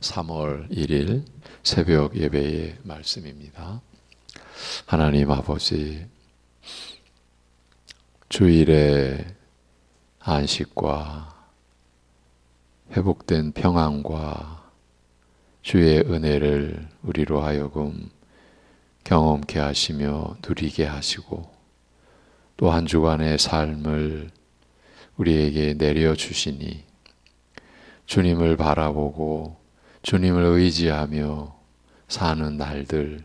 3월 1일 새벽 예배의 말씀입니다. 하나님 아버지, 주일의 안식과 회복된 평안과 주의 은혜를 우리로 하여금 경험케 하시며 누리게 하시고 또 한 주간의 삶을 우리에게 내려주시니 주님을 바라보고 주님을 의지하며 사는 날들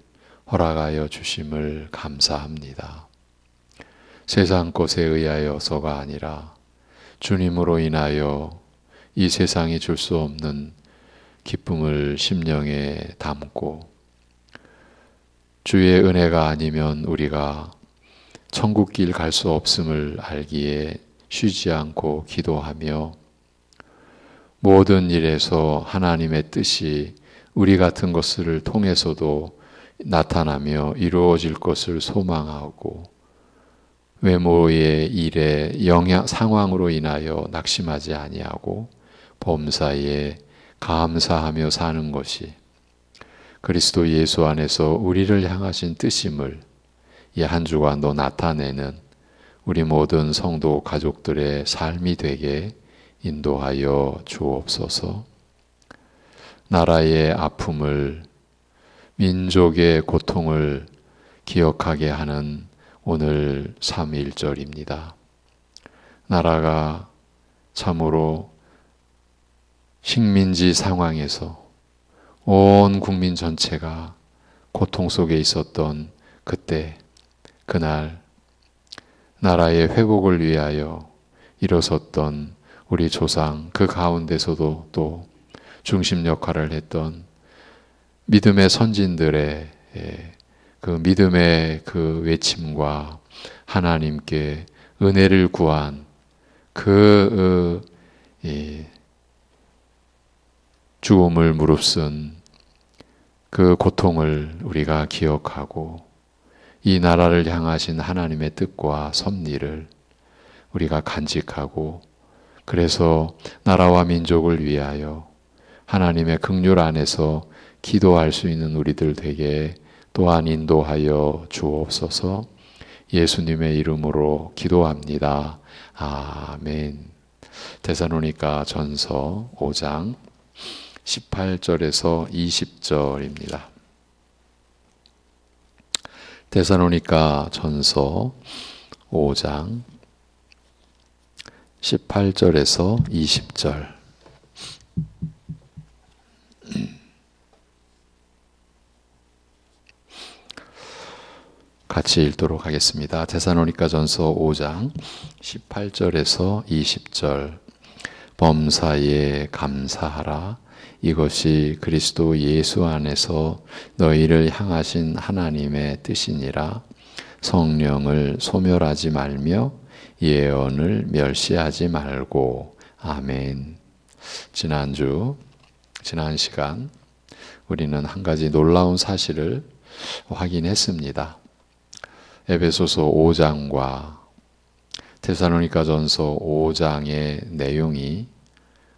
허락하여 주심을 감사합니다. 세상 것에 의하여서가 아니라 주님으로 인하여 이 세상이 줄 수 없는 기쁨을 심령에 담고 주의 은혜가 아니면 우리가 천국 길 갈 수 없음을 알기에 쉬지 않고 기도하며 모든 일에서 하나님의 뜻이 우리 같은 것을 통해서도 나타나며 이루어질 것을 소망하고 외모의 일에 상황으로 인하여 낙심하지 아니하고 범사에 감사하며 사는 것이 그리스도 예수 안에서 우리를 향하신 뜻임을 이 한 주간도 나타내는 우리 모든 성도 가족들의 삶이 되게 인도하여 주옵소서. 나라의 아픔을, 민족의 고통을 기억하게 하는 오늘 3.1절입니다. 나라가 참으로 식민지 상황에서 온 국민 전체가 고통 속에 있었던 그때, 그날 나라의 회복을 위하여 일어섰던 우리 조상, 그 가운데서도 또 중심 역할을 했던 믿음의 선진들의 그 믿음의 그 외침과 하나님께 은혜를 구한 그 죽음을 무릅쓴 그 고통을 우리가 기억하고 이 나라를 향하신 하나님의 뜻과 섭리를 우리가 간직하고 그래서 나라와 민족을 위하여 하나님의 긍휼 안에서 기도할 수 있는 우리들 되게 또한 인도하여 주옵소서. 예수님의 이름으로 기도합니다. 아멘. 데살로니가 전서 5장 18절에서 20절입니다. 데살로니가 전서 5장 18절에서 20절. 같이 읽도록 하겠습니다. 데살로니가 전서 5장 18절에서 20절. 범사에 감사하라. 이것이 그리스도 예수 안에서 너희를 향하신 하나님의 뜻이니라. 성령을 소멸하지 말며 예언을 멸시하지 말고. 아멘. 지난 시간 우리는 한 가지 놀라운 사실을 확인했습니다. 에베소서 5장과 데살로니가 전서 5장의 내용이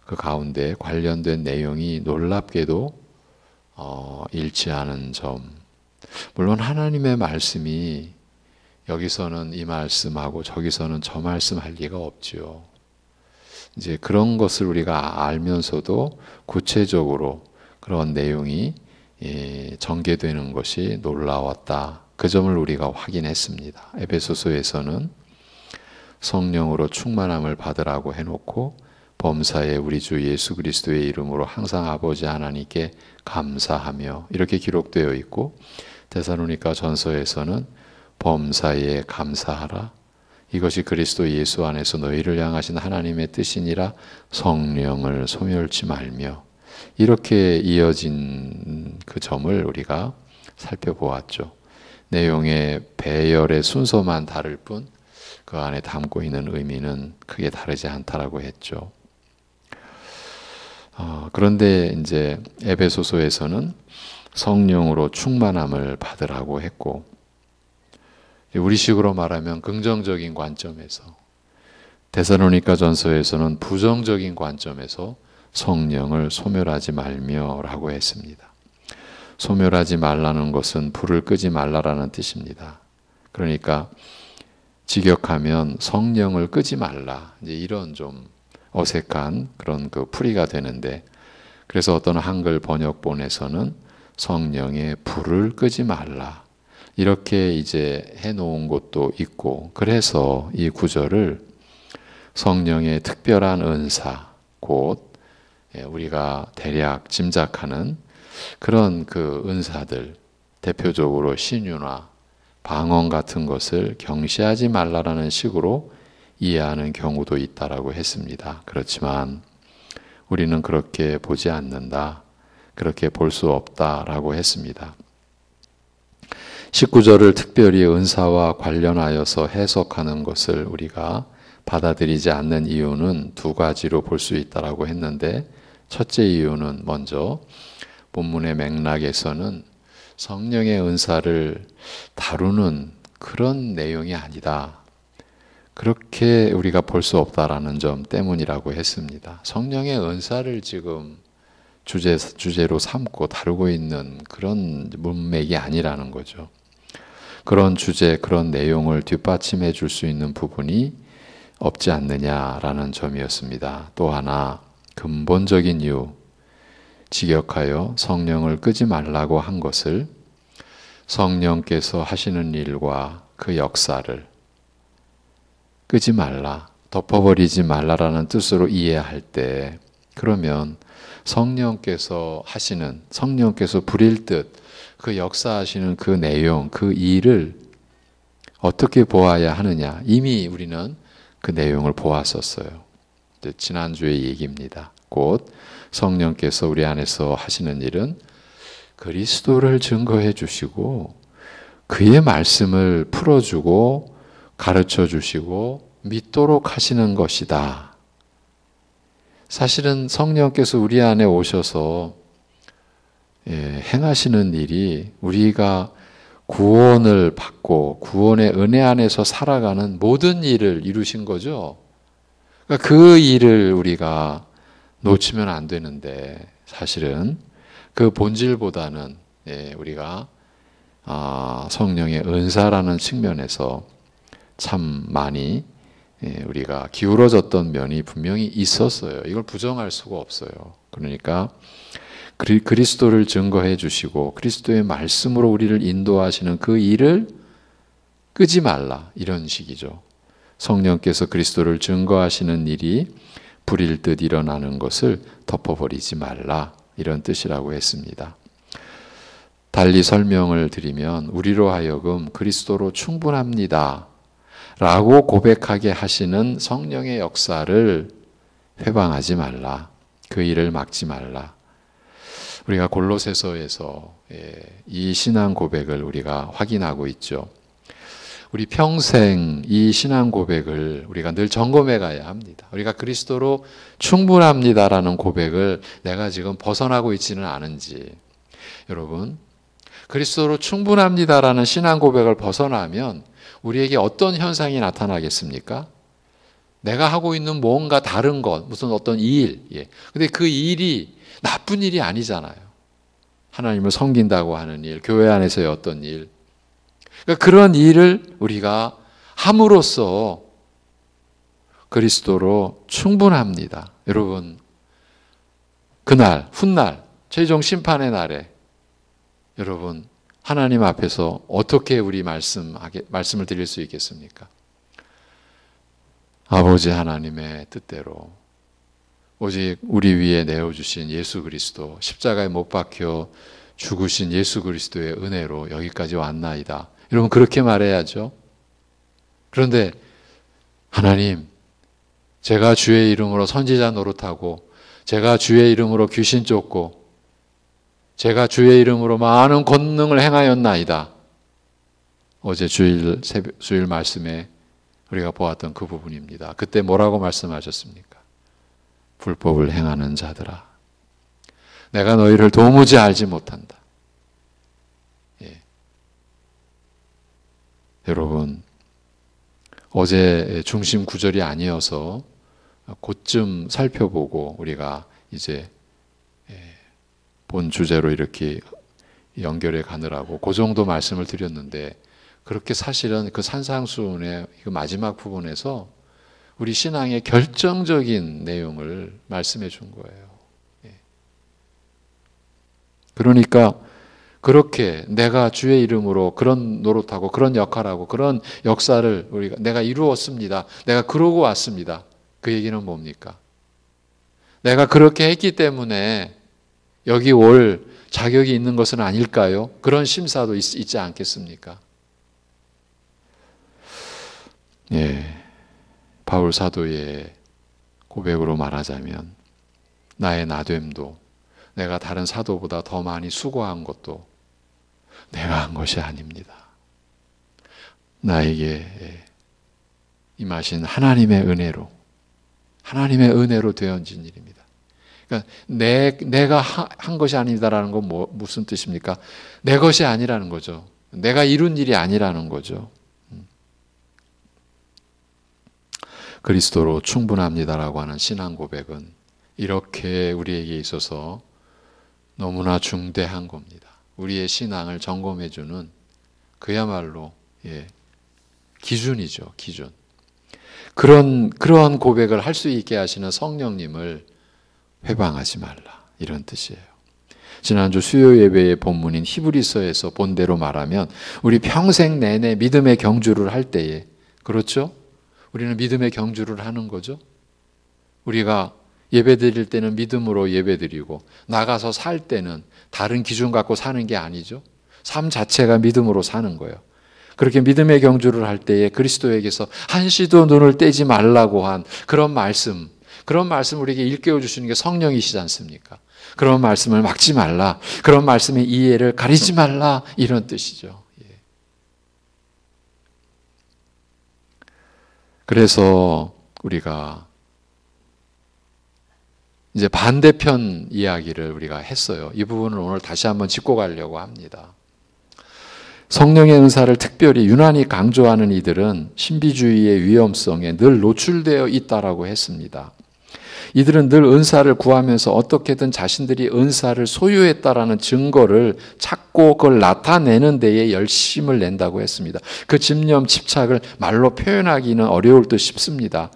그 가운데 관련된 내용이 놀랍게도 일치하는 점. 물론 하나님의 말씀이 여기서는 이 말씀하고 저기서는 저 말씀할 리가 없죠. 이제 그런 것을 우리가 알면서도 구체적으로 그런 내용이 전개되는 것이 놀라웠다. 그 점을 우리가 확인했습니다. 에베소서에서는 성령으로 충만함을 받으라고 해놓고 범사에 우리 주 예수 그리스도의 이름으로 항상 아버지 하나님께 감사하며 이렇게 기록되어 있고, 데살로니가 전서에서는 범사에 감사하라. 이것이 그리스도 예수 안에서 너희를 향하신 하나님의 뜻이니라. 성령을 소멸치 말며. 이렇게 이어진 그 점을 우리가 살펴보았죠. 내용의 배열의 순서만 다를 뿐 그 안에 담고 있는 의미는 크게 다르지 않다라고 했죠. 그런데 이제 에베소서에서는 성령으로 충만함을 받으라고 했고, 우리식으로 말하면 긍정적인 관점에서, 데살로니가 전서에서는 부정적인 관점에서 성령을 소멸하지 말며라고 했습니다. 소멸하지 말라는 것은 불을 끄지 말라라는 뜻입니다. 그러니까 직역하면 성령을 끄지 말라, 이제 이런 좀 어색한 그런 그 풀이가 되는데, 그래서 어떤 한글 번역본에서는 성령의 불을 끄지 말라 이렇게 이제 해놓은 곳도 있고, 그래서 이 구절을 성령의 특별한 은사, 곧 우리가 대략 짐작하는 그런 그 은사들, 대표적으로 신유나 방언 같은 것을 경시하지 말라라는 식으로 이해하는 경우도 있다라고 했습니다. 그렇지만 우리는 그렇게 보지 않는다, 그렇게 볼 수 없다라고 했습니다. 19절을 특별히 은사와 관련하여서 해석하는 것을 우리가 받아들이지 않는 이유는 두 가지로 볼 수 있다라고 했는데, 첫째 이유는 먼저 본문의 맥락에서는 성령의 은사를 다루는 그런 내용이 아니다, 그렇게 우리가 볼 수 없다라는 점 때문이라고 했습니다. 성령의 은사를 지금 주제로 삼고 다루고 있는 그런 문맥이 아니라는 거죠. 그런 주제, 그런 내용을 뒷받침해 줄 수 있는 부분이 없지 않느냐라는 점이었습니다. 또 하나 근본적인 이유, 직역하여 성령을 끄지 말라고 한 것을 성령께서 하시는 일과 그 역사를 끄지 말라, 덮어버리지 말라라는 뜻으로 이해할 때, 그러면 성령께서 하시는, 성령께서 부릴 듯 그 역사하시는 그 내용, 그 일을 어떻게 보아야 하느냐, 이미 우리는 그 내용을 보았었어요. 지난주의 얘기입니다. 곧 성령께서 우리 안에서 하시는 일은 그리스도를 증거해 주시고 그의 말씀을 풀어주고 가르쳐 주시고 믿도록 하시는 것이다. 사실은 성령께서 우리 안에 오셔서 행하시는 일이 우리가 구원을 받고 구원의 은혜 안에서 살아가는 모든 일을 이루신 거죠. 그러니까 그 일을 우리가 놓치면 안 되는데, 사실은 그 본질보다는 우리가 성령의 은사라는 측면에서 참 많이 우리가 기울어졌던 면이 분명히 있었어요. 이걸 부정할 수가 없어요. 그러니까 그리스도를 증거해 주시고 그리스도의 말씀으로 우리를 인도하시는 그 일을 끄지 말라, 이런 식이죠. 성령께서 그리스도를 증거하시는 일이 불일 듯 일어나는 것을 덮어버리지 말라, 이런 뜻이라고 했습니다. 달리 설명을 드리면 우리로 하여금 그리스도로 충분합니다 라고 고백하게 하시는 성령의 역사를 회방하지 말라, 그 일을 막지 말라. 우리가 골로새서에서 이 신앙 고백을 우리가 확인하고 있죠. 우리 평생 이 신앙 고백을 우리가 늘 점검해 가야 합니다. 우리가 그리스도로 충분합니다라는 고백을 내가 지금 벗어나고 있지는 않은지. 여러분, 그리스도로 충분합니다라는 신앙 고백을 벗어나면 우리에게 어떤 현상이 나타나겠습니까? 내가 하고 있는 뭔가 다른 것, 무슨 어떤 일. 근데 그 일이 나쁜 일이 아니잖아요. 하나님을 섬긴다고 하는 일, 교회 안에서의 어떤 일. 그러니까 그런 일을 우리가 함으로써 그리스도로 충분합니다. 여러분, 그날, 훗날, 최종 심판의 날에 여러분, 하나님 앞에서 어떻게 우리 말씀을 드릴 수 있겠습니까? 아버지 하나님의 뜻대로 오직 우리 위에 내어주신 예수 그리스도, 십자가에 못 박혀 죽으신 예수 그리스도의 은혜로 여기까지 왔나이다. 여러분, 그렇게 말해야죠. 그런데 하나님, 제가 주의 이름으로 선지자 노릇하고, 제가 주의 이름으로 귀신 쫓고, 제가 주의 이름으로 많은 권능을 행하였나이다. 어제 주일 말씀에 우리가 보았던 그 부분입니다. 그때 뭐라고 말씀하셨습니까? 불법을 행하는 자들아, 내가 너희를 도무지 알지 못한다. 여러분, 어제 중심 구절이 아니어서 곧좀 살펴보고 우리가 이제 본 주제로 이렇게 연결해 가느라고 그 정도 말씀을 드렸는데, 그렇게 사실은 그 산상수훈의 그 마지막 부분에서 우리 신앙의 결정적인 내용을 말씀해 준 거예요. 그러니까 그렇게 내가 주의 이름으로 그런 노릇하고 그런 역할하고 그런 역사를 내가 이루었습니다. 내가 그러고 왔습니다. 그 얘기는 뭡니까? 내가 그렇게 했기 때문에 여기 올 자격이 있는 것은 아닐까요? 그런 심사도 있지 않겠습니까? 바울 사도의 고백으로 말하자면 나의 나됨도, 내가 다른 사도보다 더 많이 수고한 것도 내가 한 것이 아닙니다. 나에게 임하신 하나님의 은혜로 되어진 일입니다. 그러니까 내가 한 것이 아니다라는 건 무슨 뜻입니까? 내 것이 아니라는 거죠. 내가 이룬 일이 아니라는 거죠. 그리스도로 충분합니다라고 하는 신앙 고백은 이렇게 우리에게 있어서 너무나 중대한 겁니다. 우리의 신앙을 점검해주는 그야말로 기준이죠, 기준. 그런 고백을 할 수 있게 하시는 성령님을 회방하지 말라, 이런 뜻이에요. 지난주 수요 예배의 본문인 히브리서에서 본대로 말하면 우리 평생 내내 믿음의 경주를 할 때에, 그렇죠? 우리는 믿음의 경주를 하는 거죠. 우리가 예배 드릴 때는 믿음으로 예배 드리고 나가서 살 때는 다른 기준 갖고 사는 게 아니죠. 삶 자체가 믿음으로 사는 거예요. 그렇게 믿음의 경주를 할 때에 그리스도에게서 한시도 눈을 떼지 말라고 한 그런 말씀 우리에게 일깨워 주시는 게 성령이시지 않습니까? 그런 말씀을 막지 말라, 그런 말씀의 이해를 가리지 말라, 이런 뜻이죠. 그래서 우리가 이제 반대편 이야기를 우리가 했어요. 이 부분을 오늘 다시 한번 짚고 가려고 합니다. 성령의 은사를 특별히 유난히 강조하는 이들은 신비주의의 위험성에 늘 노출되어 있다라고 했습니다. 이들은 늘 은사를 구하면서 어떻게든 자신들이 은사를 소유했다라는 증거를 찾고 그걸 나타내는 데에 열심을 낸다고 했습니다. 그 집념, 집착을 말로 표현하기는 어려울 듯 싶습니다.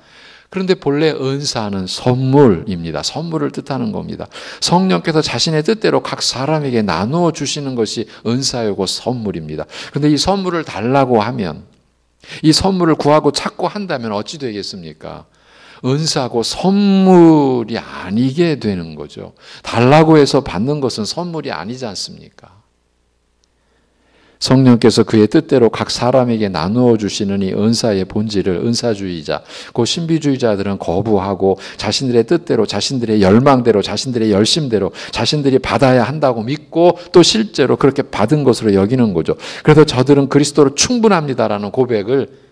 그런데 본래 은사는 선물입니다. 선물을 뜻하는 겁니다. 성령께서 자신의 뜻대로 각 사람에게 나누어 주시는 것이 은사이고 선물입니다. 그런데 이 선물을 달라고 하면, 이 선물을 구하고 찾고 한다면 어찌 되겠습니까? 은사고 선물이 아니게 되는 거죠. 달라고 해서 받는 것은 선물이 아니지 않습니까? 성령께서 그의 뜻대로 각 사람에게 나누어 주시는 이 은사의 본질을 은사주의자, 그 신비주의자들은 거부하고 자신들의 뜻대로, 자신들의 열망대로, 자신들의 열심대로 자신들이 받아야 한다고 믿고 또 실제로 그렇게 받은 것으로 여기는 거죠. 그래서 저들은 그리스도로 충분합니다라는 고백을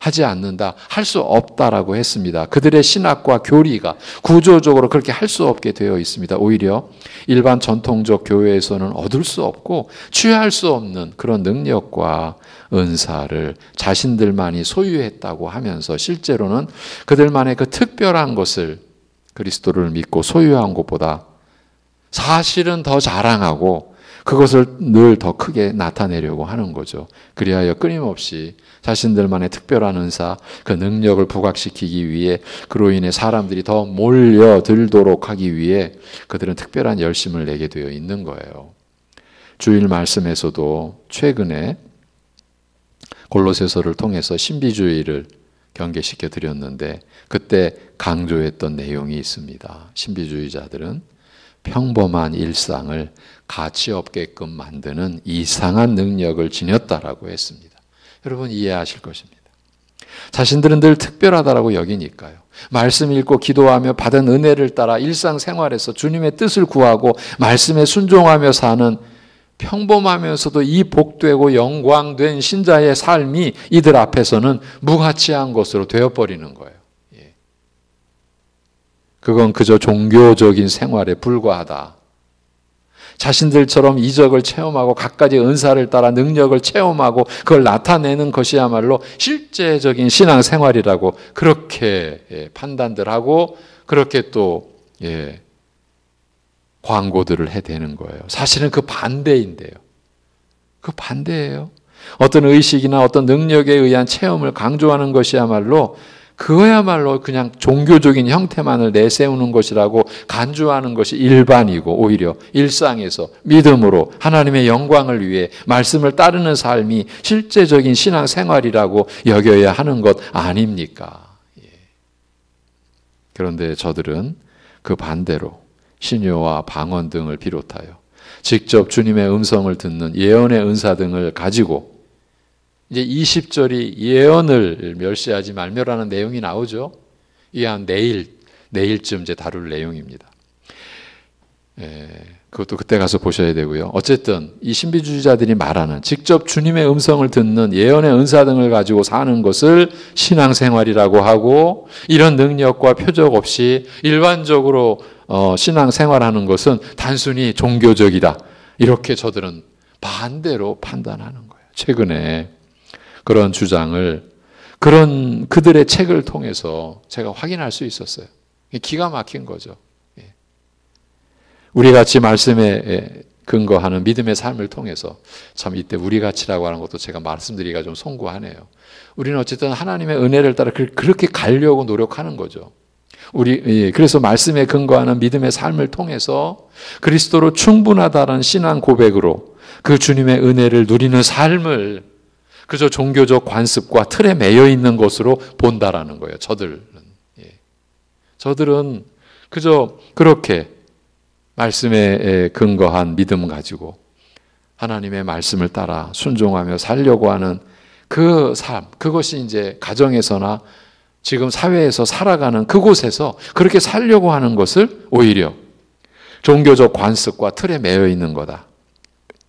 하지 않는다, 할 수 없다라고 했습니다. 그들의 신학과 교리가 구조적으로 그렇게 할 수 없게 되어 있습니다. 오히려 일반 전통적 교회에서는 얻을 수 없고 취할 수 없는 그런 능력과 은사를 자신들만이 소유했다고 하면서 실제로는 그들만의 그 특별한 것을, 그리스도를 믿고 소유한 것보다 사실은 더 자랑하고 그것을 늘 더 크게 나타내려고 하는 거죠. 그리하여 끊임없이 자신들만의 특별한 은사, 그 능력을 부각시키기 위해, 그로 인해 사람들이 더 몰려들도록 하기 위해 그들은 특별한 열심을 내게 되어 있는 거예요. 주일 말씀에서도 최근에 골로새서를 통해서 신비주의를 경계시켜 드렸는데 그때 강조했던 내용이 있습니다. 신비주의자들은 평범한 일상을 가치 없게끔 만드는 이상한 능력을 지녔다라고 했습니다. 여러분 이해하실 것입니다. 자신들은 늘 특별하다라고 여기니까요. 말씀 읽고 기도하며 받은 은혜를 따라 일상생활에서 주님의 뜻을 구하고 말씀에 순종하며 사는 평범하면서도 이 복되고 영광된 신자의 삶이 이들 앞에서는 무가치한 것으로 되어버리는 거예요. 그건 그저 종교적인 생활에 불과하다. 자신들처럼 이적을 체험하고 갖가지 은사를 따라 능력을 체험하고 그걸 나타내는 것이야말로 실제적인 신앙생활이라고 그렇게 판단들 하고 그렇게 또 광고들을 해대는 거예요. 사실은 그 반대인데요. 그 반대예요. 어떤 의식이나 어떤 능력에 의한 체험을 강조하는 것이야말로 그거야말로 그냥 종교적인 형태만을 내세우는 것이라고 간주하는 것이 일반이고 오히려 일상에서 믿음으로 하나님의 영광을 위해 말씀을 따르는 삶이 실제적인 신앙생활이라고 여겨야 하는 것 아닙니까? 그런데 저들은 그 반대로 신요와 방언 등을 비롯하여 직접 주님의 음성을 듣는 예언의 은사 등을 가지고 이제 20절이 예언을 멸시하지 말며라는 내용이 나오죠. 이 한 내일쯤 이제 다룰 내용입니다. 그것도 그때 가서 보셔야 되고요. 어쨌든 이 신비주의자들이 말하는 직접 주님의 음성을 듣는 예언의 은사 등을 가지고 사는 것을 신앙생활이라고 하고 이런 능력과 표적 없이 일반적으로 신앙생활하는 것은 단순히 종교적이다. 이렇게 저들은 반대로 판단하는 거예요. 최근에 그런 주장을 그런 그들의 책을 통해서 제가 확인할 수 있었어요. 기가 막힌 거죠. 우리같이 말씀에 근거하는 믿음의 삶을 통해서 참 이때 우리같이라고 하는 것도 제가 말씀드리기가 좀 송구하네요. 우리는 어쨌든 하나님의 은혜를 따라 그렇게 가려고 노력하는 거죠. 그래서 말씀에 근거하는 믿음의 삶을 통해서 그리스도로 충분하다는 신앙 고백으로 그 주님의 은혜를 누리는 삶을 그저 종교적 관습과 틀에 매여 있는 것으로 본다라는 거예요. 저들은 그저 그렇게 말씀에 근거한 믿음 가지고 하나님의 말씀을 따라 순종하며 살려고 하는 그 삶, 그것이 이제 가정에서나 지금 사회에서 살아가는 그곳에서 그렇게 살려고 하는 것을 오히려 종교적 관습과 틀에 매여 있는 거다.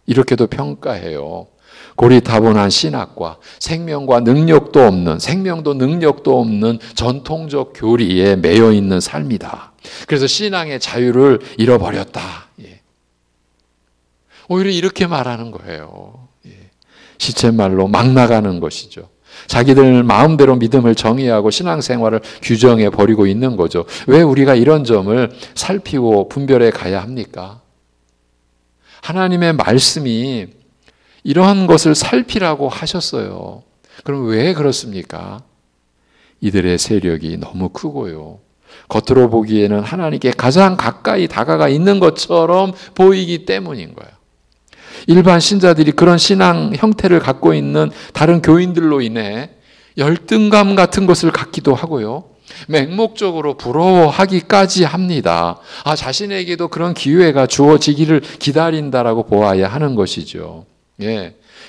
이렇게도 평가해요. 고리타분한 신학과 생명과 능력도 없는, 생명도 능력도 없는 전통적 교리에 매여 있는 삶이다. 그래서 신앙의 자유를 잃어버렸다. 오히려 이렇게 말하는 거예요. 시쳇말로 막 나가는 것이죠. 자기들 마음대로 믿음을 정의하고 신앙생활을 규정해 버리고 있는 거죠. 왜 우리가 이런 점을 살피고 분별해 가야 합니까? 하나님의 말씀이 이러한 것을 살피라고 하셨어요. 그럼 왜 그렇습니까? 이들의 세력이 너무 크고요. 겉으로 보기에는 하나님께 가장 가까이 다가가 있는 것처럼 보이기 때문인 거예요. 일반 신자들이 그런 신앙 형태를 갖고 있는 다른 교인들로 인해 열등감 같은 것을 갖기도 하고요. 맹목적으로 부러워하기까지 합니다. 자신에게도 그런 기회가 주어지기를 기다린다라고 보아야 하는 것이죠.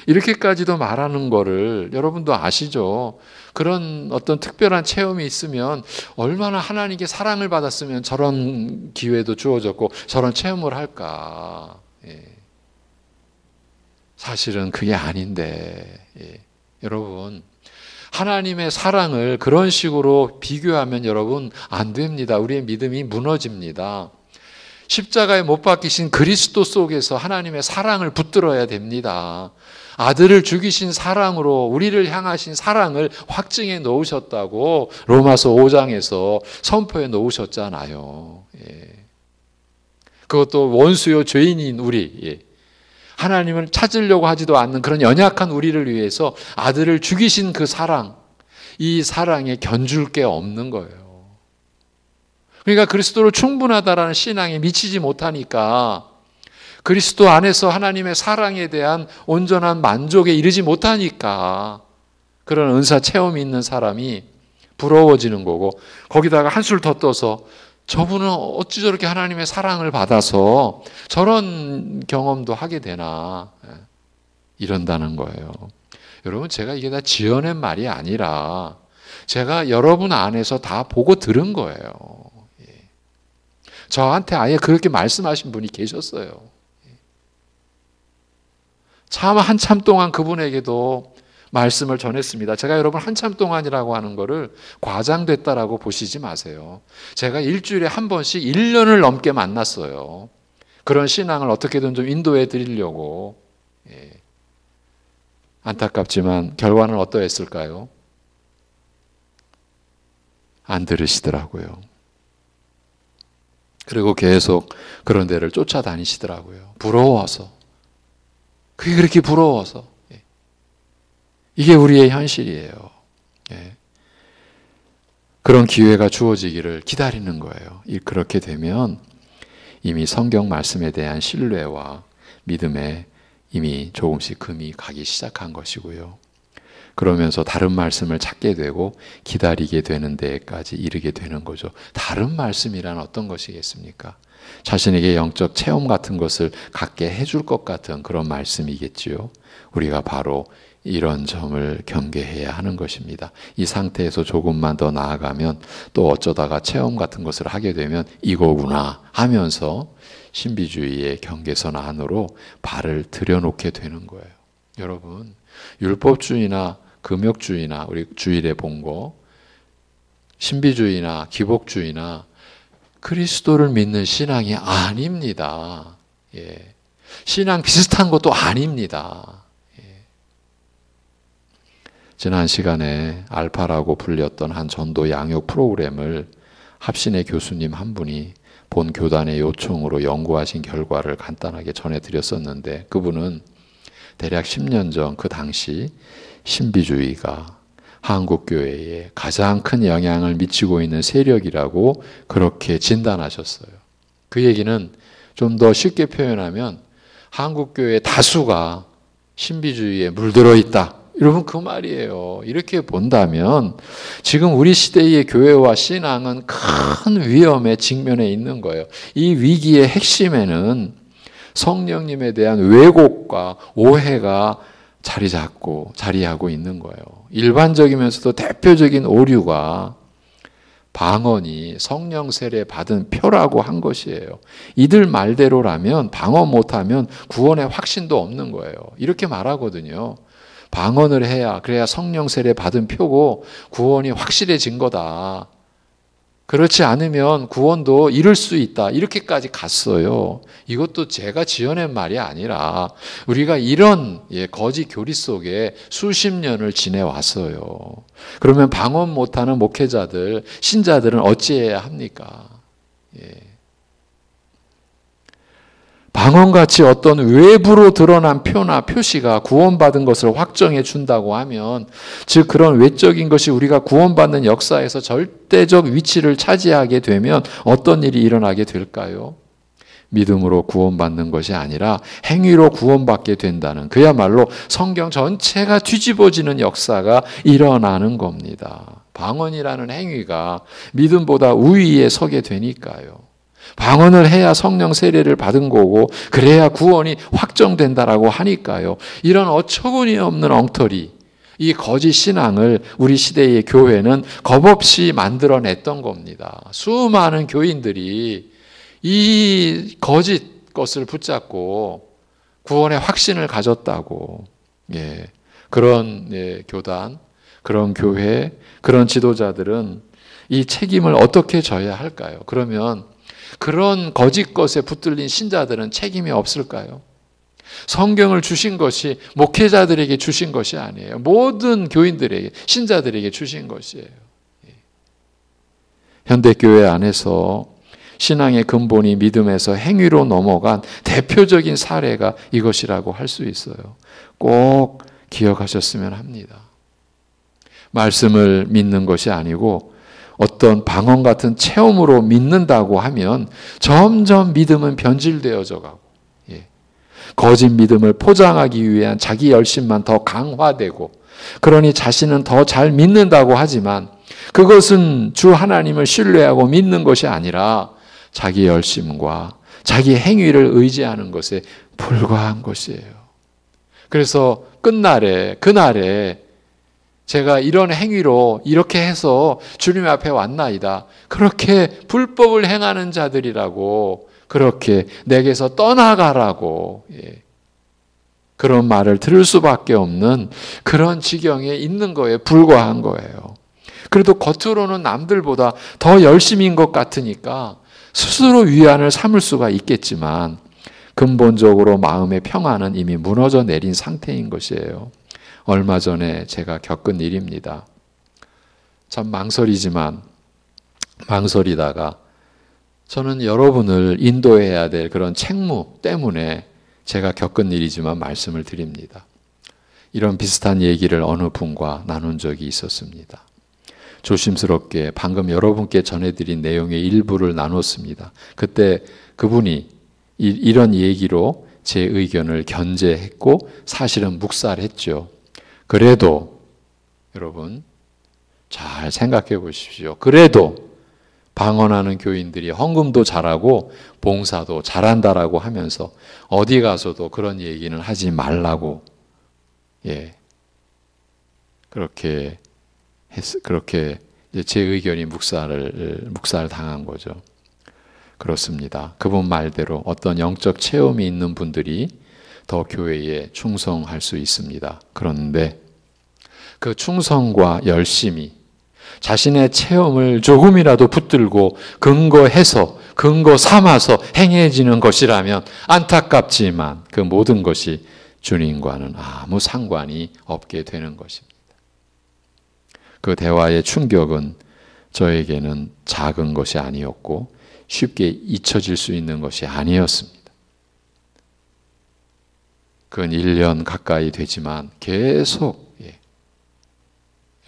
이렇게까지도 말하는 거를 여러분도 아시죠? 그런 어떤 특별한 체험이 있으면 얼마나 하나님께 사랑을 받았으면 저런 기회도 주어졌고 저런 체험을 할까. 사실은 그게 아닌데 여러분 하나님의 사랑을 그런 식으로 비교하면 여러분 안 됩니다. 우리의 믿음이 무너집니다. 십자가에 못 박히신 그리스도 속에서 하나님의 사랑을 붙들어야 됩니다. 아들을 죽이신 사랑으로 우리를 향하신 사랑을 확증해 놓으셨다고 로마서 5장에서 선포해 놓으셨잖아요. 그것도 원수요 죄인인 우리, 하나님을 찾으려고 하지도 않는 그런 연약한 우리를 위해서 아들을 죽이신 그 사랑, 이 사랑에 견줄 게 없는 거예요. 그러니까 그리스도로 충분하다라는 신앙에 미치지 못하니까 그리스도 안에서 하나님의 사랑에 대한 온전한 만족에 이르지 못하니까 그런 은사 체험이 있는 사람이 부러워지는 거고 거기다가 한술 더 떠서 저분은 어찌 저렇게 하나님의 사랑을 받아서 저런 경험도 하게 되나 이런다는 거예요. 여러분 제가 이게 다 지어낸 말이 아니라 제가 여러분 안에서 다 보고 들은 거예요. 저한테 아예 그렇게 말씀하신 분이 계셨어요. 참 한참 동안 그분에게도 말씀을 전했습니다. 제가 여러분 한참 동안이라고 하는 거를 과장됐다라고 보시지 마세요. 제가 일주일에 한 번씩 1년을 넘게 만났어요. 그런 신앙을 어떻게든 좀 인도해 드리려고. 안타깝지만 결과는 어떠했을까요? 안 들으시더라고요. 그리고 계속 그런 데를 쫓아다니시더라고요. 부러워서. 그게 그렇게 부러워서. 이게 우리의 현실이에요. 그런 기회가 주어지기를 기다리는 거예요. 그렇게 되면 이미 성경 말씀에 대한 신뢰와 믿음에 이미 조금씩 금이 가기 시작한 것이고요. 그러면서 다른 말씀을 찾게 되고 기다리게 되는 데까지 이르게 되는 거죠. 다른 말씀이란 어떤 것이겠습니까? 자신에게 영적 체험 같은 것을 갖게 해줄 것 같은 그런 말씀이겠지요. 우리가 바로 이런 점을 경계해야 하는 것입니다. 이 상태에서 조금만 더 나아가면 또 어쩌다가 체험 같은 것을 하게 되면 이거구나 하면서 신비주의의 경계선 안으로 발을 들여놓게 되는 거예요. 여러분, 율법주의나 금욕주의나 우리 주일에 본 거, 신비주의나 기복주의나 그리스도를 믿는 신앙이 아닙니다. 신앙 비슷한 것도 아닙니다. 지난 시간에 알파라고 불렸던 한 전도 양육 프로그램을 합신의 교수님 한 분이 본 교단의 요청으로 연구하신 결과를 간단하게 전해드렸었는데, 그분은 대략 10년 전 그 당시 신비주의가 한국교회에 가장 큰 영향을 미치고 있는 세력이라고 그렇게 진단하셨어요. 그 얘기는 좀 더 쉽게 표현하면 한국교회 다수가 신비주의에 물들어 있다. 여러분, 그 말이에요. 이렇게 본다면 지금 우리 시대의 교회와 신앙은 큰 위험에 직면해 있는 거예요. 이 위기의 핵심에는 성령님에 대한 왜곡과 오해가 자리하고 있는 거예요. 일반적이면서도 대표적인 오류가 방언이 성령 세례 받은 표라고 한 것이에요. 이들 말대로라면 방언 못하면 구원의 확신도 없는 거예요. 이렇게 말하거든요. 방언을 해야, 그래야 성령 세례 받은 표고 구원이 확실해진 거다. 그렇지 않으면 구원도 잃을 수 있다. 이렇게까지 갔어요. 이것도 제가 지어낸 말이 아니라 우리가 이런 거짓 교리 속에 수십 년을 지내왔어요. 그러면 방언 못하는 목회자들, 신자들은 어찌해야 합니까? 방언같이 어떤 외부로 드러난 표나 표시가 구원받은 것을 확정해 준다고 하면, 즉 그런 외적인 것이 우리가 구원받는 역사에서 절대적 위치를 차지하게 되면 어떤 일이 일어나게 될까요? 믿음으로 구원받는 것이 아니라 행위로 구원받게 된다는, 그야말로 성경 전체가 뒤집어지는 역사가 일어나는 겁니다. 방언이라는 행위가 믿음보다 우위에 서게 되니까요. 방언을 해야 성령 세례를 받은 거고 그래야 구원이 확정된다라고 하니까요. 이런 어처구니 없는 엉터리, 이 거짓 신앙을 우리 시대의 교회는 겁없이 만들어냈던 겁니다. 수많은 교인들이 이 거짓 것을 붙잡고 구원의 확신을 가졌다고. 그런 교단, 그런 교회, 그런 지도자들은 이 책임을 어떻게 져야 할까요? 그러면 그런 거짓 것에 붙들린 신자들은 책임이 없을까요? 성경을 주신 것이 목회자들에게 주신 것이 아니에요. 모든 교인들에게, 신자들에게 주신 것이에요. 현대교회 안에서 신앙의 근본이 믿음에서 행위로 넘어간 대표적인 사례가 이것이라고 할 수 있어요. 꼭 기억하셨으면 합니다. 말씀을 믿는 것이 아니고 어떤 방언 같은 체험으로 믿는다고 하면 점점 믿음은 변질되어져 가고, 거짓 믿음을 포장하기 위한 자기 열심만 더 강화되고, 그러니 자신은 더 잘 믿는다고 하지만 그것은 주 하나님을 신뢰하고 믿는 것이 아니라 자기 열심과 자기 행위를 의지하는 것에 불과한 것이에요. 그래서 그날에 제가 이런 행위로 이렇게 해서 주님 앞에 왔나이다. 그렇게 불법을 행하는 자들이라고, 그렇게 내게서 떠나가라고, 그런 말을 들을 수밖에 없는 그런 지경에 있는 거에 불과한 거예요. 그래도 겉으로는 남들보다 더 열심인 것 같으니까 스스로 위안을 삼을 수가 있겠지만 근본적으로 마음의 평안은 이미 무너져 내린 상태인 것이에요. 얼마 전에 제가 겪은 일입니다. 참 망설이다가 저는 여러분을 인도해야 될 그런 책무 때문에 제가 겪은 일이지만 말씀을 드립니다. 이런 비슷한 얘기를 어느 분과 나눈 적이 있었습니다. 조심스럽게 방금 여러분께 전해드린 내용의 일부를 나눴습니다. 그때 그분이 이런 얘기로 제 의견을 견제했고 사실은 묵살했죠. 그래도 여러분 잘 생각해 보십시오. 그래도 방언하는 교인들이 헌금도 잘하고 봉사도 잘한다라고 하면서 어디 가서도 그런 얘기는 하지 말라고 그렇게 제 의견이 묵살 당한 거죠. 그렇습니다. 그분 말대로 어떤 영적 체험이 있는 분들이 더 교회에 충성할 수 있습니다. 그런데 그 충성과 열심이 자신의 체험을 조금이라도 붙들고 근거 삼아서 행해지는 것이라면 안타깝지만 그 모든 것이 주님과는 아무 상관이 없게 되는 것입니다. 그 대화의 충격은 저에게는 작은 것이 아니었고 쉽게 잊혀질 수 있는 것이 아니었습니다. 근 1년 가까이 되지만 계속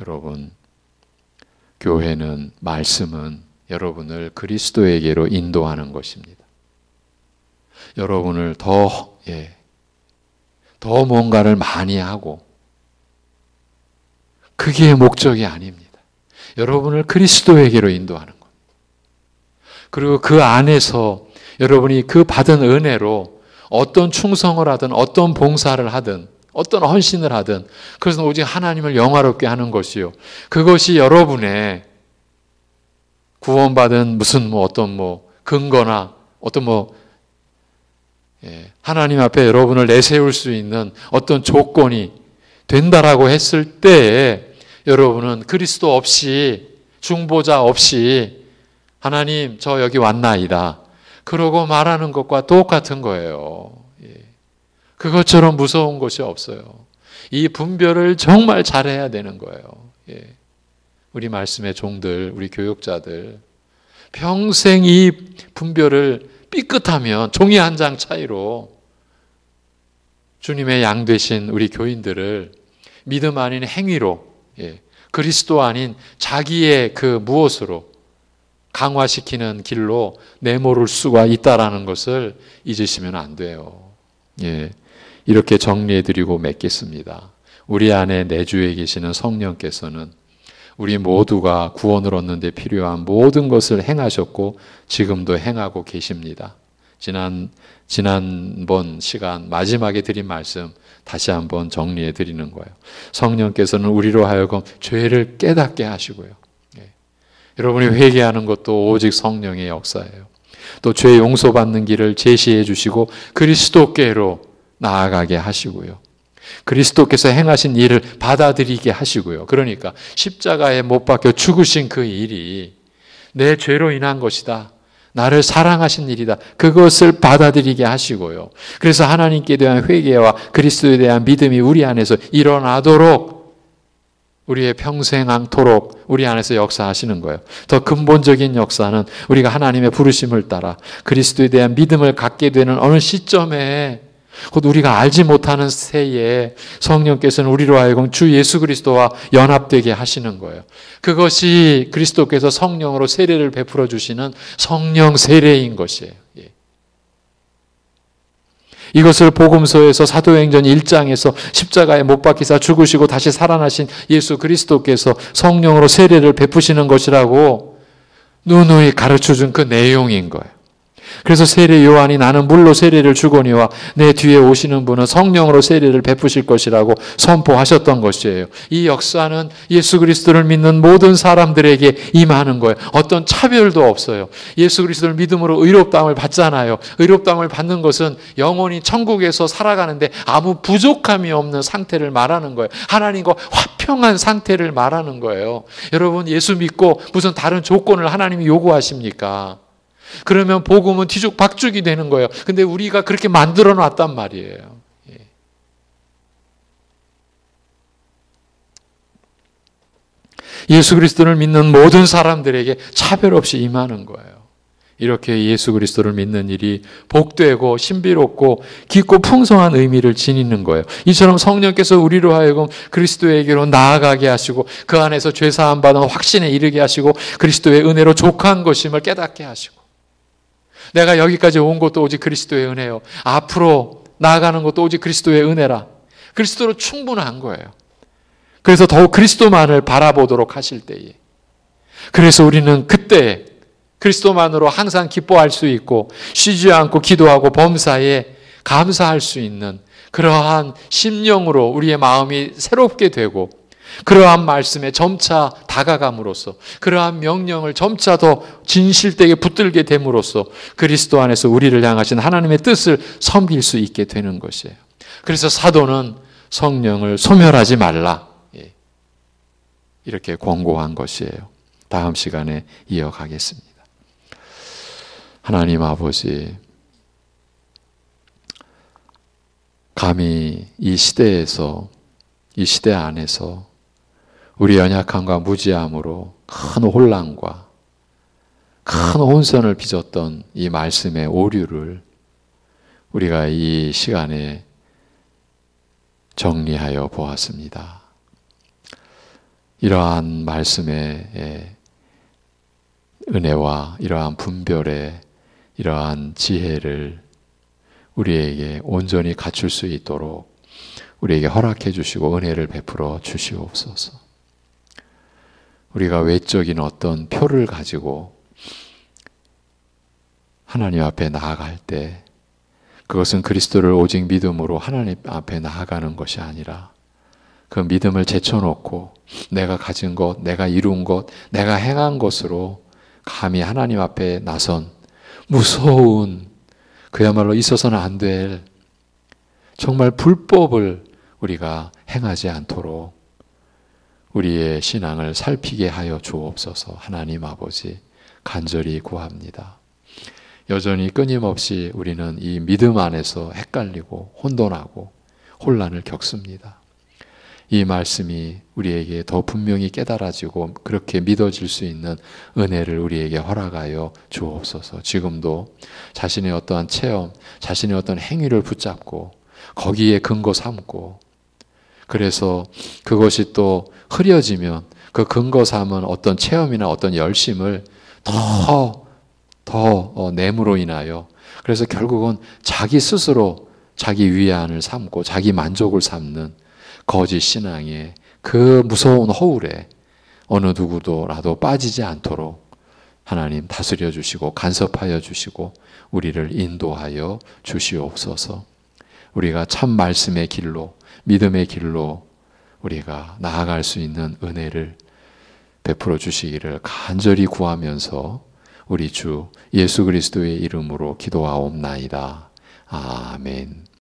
여러분 교회는 말씀은 여러분을 그리스도에게로 인도하는 것입니다. 여러분을 더 뭔가를 많이 하고 그게 목적이 아닙니다. 여러분을 그리스도에게로 인도하는 겁니다. 그리고 그 안에서 여러분이 그 받은 은혜로 어떤 충성을 하든 어떤 봉사를 하든 어떤 헌신을 하든 그것은 오직 하나님을 영화롭게 하는 것이요. 그것이 여러분의 구원받은 무슨 어떤 근거나 어떤 하나님 앞에 여러분을 내세울 수 있는 어떤 조건이 된다라고 했을 때에 여러분은 그리스도 없이 중보자 없이 하나님 저 여기 왔나이다. 그러고 말하는 것과 똑같은 거예요. 그것처럼 무서운 것이 없어요. 이 분별을 정말 잘해야 되는 거예요. 우리 말씀의 종들, 우리 교육자들 평생 이 분별을 삐끗하면 종이 한 장 차이로 주님의 양 되신 우리 교인들을 믿음 아닌 행위로 그리스도 아닌 자기의 그 무엇으로 강화시키는 길로 내모를 수가 있다라는 것을 잊으시면 안 돼요. 이렇게 정리해드리고 맺겠습니다. 우리 안에 내주에 계시는 성령께서는 우리 모두가 구원을 얻는 데 필요한 모든 것을 행하셨고 지금도 행하고 계십니다. 지난번 시간 마지막에 드린 말씀 다시 한번 정리해 드리는 거예요. 성령께서는 우리로 하여금 죄를 깨닫게 하시고요. 여러분이 회개하는 것도 오직 성령의 역사예요. 또 죄 용서받는 길을 제시해 주시고 그리스도께로 나아가게 하시고요. 그리스도께서 행하신 일을 받아들이게 하시고요. 그러니까 십자가에 못 박혀 죽으신 그 일이 내 죄로 인한 것이다. 나를 사랑하신 일이다. 그것을 받아들이게 하시고요. 그래서 하나님께 대한 회개와 그리스도에 대한 믿음이 우리 안에서 일어나도록 우리의 평생항토록 우리 안에서 역사하시는 거예요. 더 근본적인 역사는 우리가 하나님의 부르심을 따라 그리스도에 대한 믿음을 갖게 되는 어느 시점에 곧 우리가 알지 못하는 새에 성령께서는 우리로 하여금 주 예수 그리스도와 연합되게 하시는 거예요. 그것이 그리스도께서 성령으로 세례를 베풀어 주시는 성령 세례인 것이에요. 이것을 복음서에서 사도행전 1장에서 십자가에 못 박히사 죽으시고 다시 살아나신 예수 그리스도께서 성령으로 세례를 베푸시는 것이라고 누누이 가르쳐준 그 내용인 거예요. 그래서 세례 요한이 나는 물로 세례를 주거니와 내 뒤에 오시는 분은 성령으로 세례를 베푸실 것이라고 선포하셨던 것이에요. 이 역사는 예수 그리스도를 믿는 모든 사람들에게 임하는 거예요. 어떤 차별도 없어요. 예수 그리스도를 믿음으로 의롭다함을 받잖아요. 의롭다함을 받는 것은 영원히 천국에서 살아가는데 아무 부족함이 없는 상태를 말하는 거예요. 하나님과 화평한 상태를 말하는 거예요. 여러분 예수 믿고 무슨 다른 조건을 하나님이 요구하십니까? 그러면 복음은 뒤죽박죽이 되는 거예요. 근데 우리가 그렇게 만들어 놨단 말이에요. 예수 그리스도를 믿는 모든 사람들에게 차별 없이 임하는 거예요. 이렇게 예수 그리스도를 믿는 일이 복되고 신비롭고 깊고 풍성한 의미를 지니는 거예요. 이처럼 성령께서 우리로 하여금 그리스도에게로 나아가게 하시고 그 안에서 죄사함 받은 확신에 이르게 하시고 그리스도의 은혜로 족한 것임을 깨닫게 하시고 내가 여기까지 온 것도 오직 그리스도의 은혜요. 앞으로 나아가는 것도 오직 그리스도의 은혜라. 그리스도로 충분한 거예요. 그래서 더욱 그리스도만을 바라보도록 하실 때에 그래서 우리는 그때 그리스도만으로 항상 기뻐할 수 있고 쉬지 않고 기도하고 범사에 감사할 수 있는 그러한 심령으로 우리의 마음이 새롭게 되고 그러한 말씀에 점차 다가감으로써 그러한 명령을 점차 더 진실되게 붙들게 됨으로써 그리스도 안에서 우리를 향하신 하나님의 뜻을 섬길 수 있게 되는 것이에요. 그래서 사도는 성령을 소멸하지 말라 이렇게 권고한 것이에요. 다음 시간에 이어가겠습니다. 하나님 아버지, 감히 이 시대에서, 이 시대 안에서 우리 연약함과 무지함으로 큰 혼란과 큰 혼선을 빚었던 이 말씀의 오류를 우리가 이 시간에 정리하여 보았습니다. 이러한 말씀의 은혜와 이러한 분별의 이러한 지혜를 우리에게 온전히 갖출 수 있도록 우리에게 허락해 주시고 은혜를 베풀어 주시옵소서. 우리가 외적인 어떤 표를 가지고 하나님 앞에 나아갈 때 그것은 그리스도를 오직 믿음으로 하나님 앞에 나아가는 것이 아니라 그 믿음을 제쳐놓고 내가 가진 것, 내가 이룬 것, 내가 행한 것으로 감히 하나님 앞에 나선 무서운 그야말로 있어서는 안 될 정말 불법을 우리가 행하지 않도록 우리의 신앙을 살피게 하여 주옵소서. 하나님 아버지 간절히 구합니다. 여전히 끊임없이 우리는 이 믿음 안에서 헷갈리고 혼돈하고 혼란을 겪습니다. 이 말씀이 우리에게 더 분명히 깨달아지고 그렇게 믿어질 수 있는 은혜를 우리에게 허락하여 주옵소서. 지금도 자신의 어떠한 체험, 자신의 어떤 행위를 붙잡고 거기에 근거 삼고 그래서 그것이 또 흐려지면 그 근거 삼은 어떤 체험이나 어떤 열심을 더 내므로 인하여 그래서 결국은 자기 스스로 자기 위안을 삼고 자기 만족을 삼는 거짓 신앙의 그 무서운 허울에 어느 누구도라도 빠지지 않도록 하나님 다스려 주시고 간섭하여 주시고 우리를 인도하여 주시옵소서. 우리가 참 말씀의 길로 믿음의 길로 우리가 나아갈 수 있는 은혜를 베풀어 주시기를 간절히 구하면서 우리 주 예수 그리스도의 이름으로 기도하옵나이다. 아멘.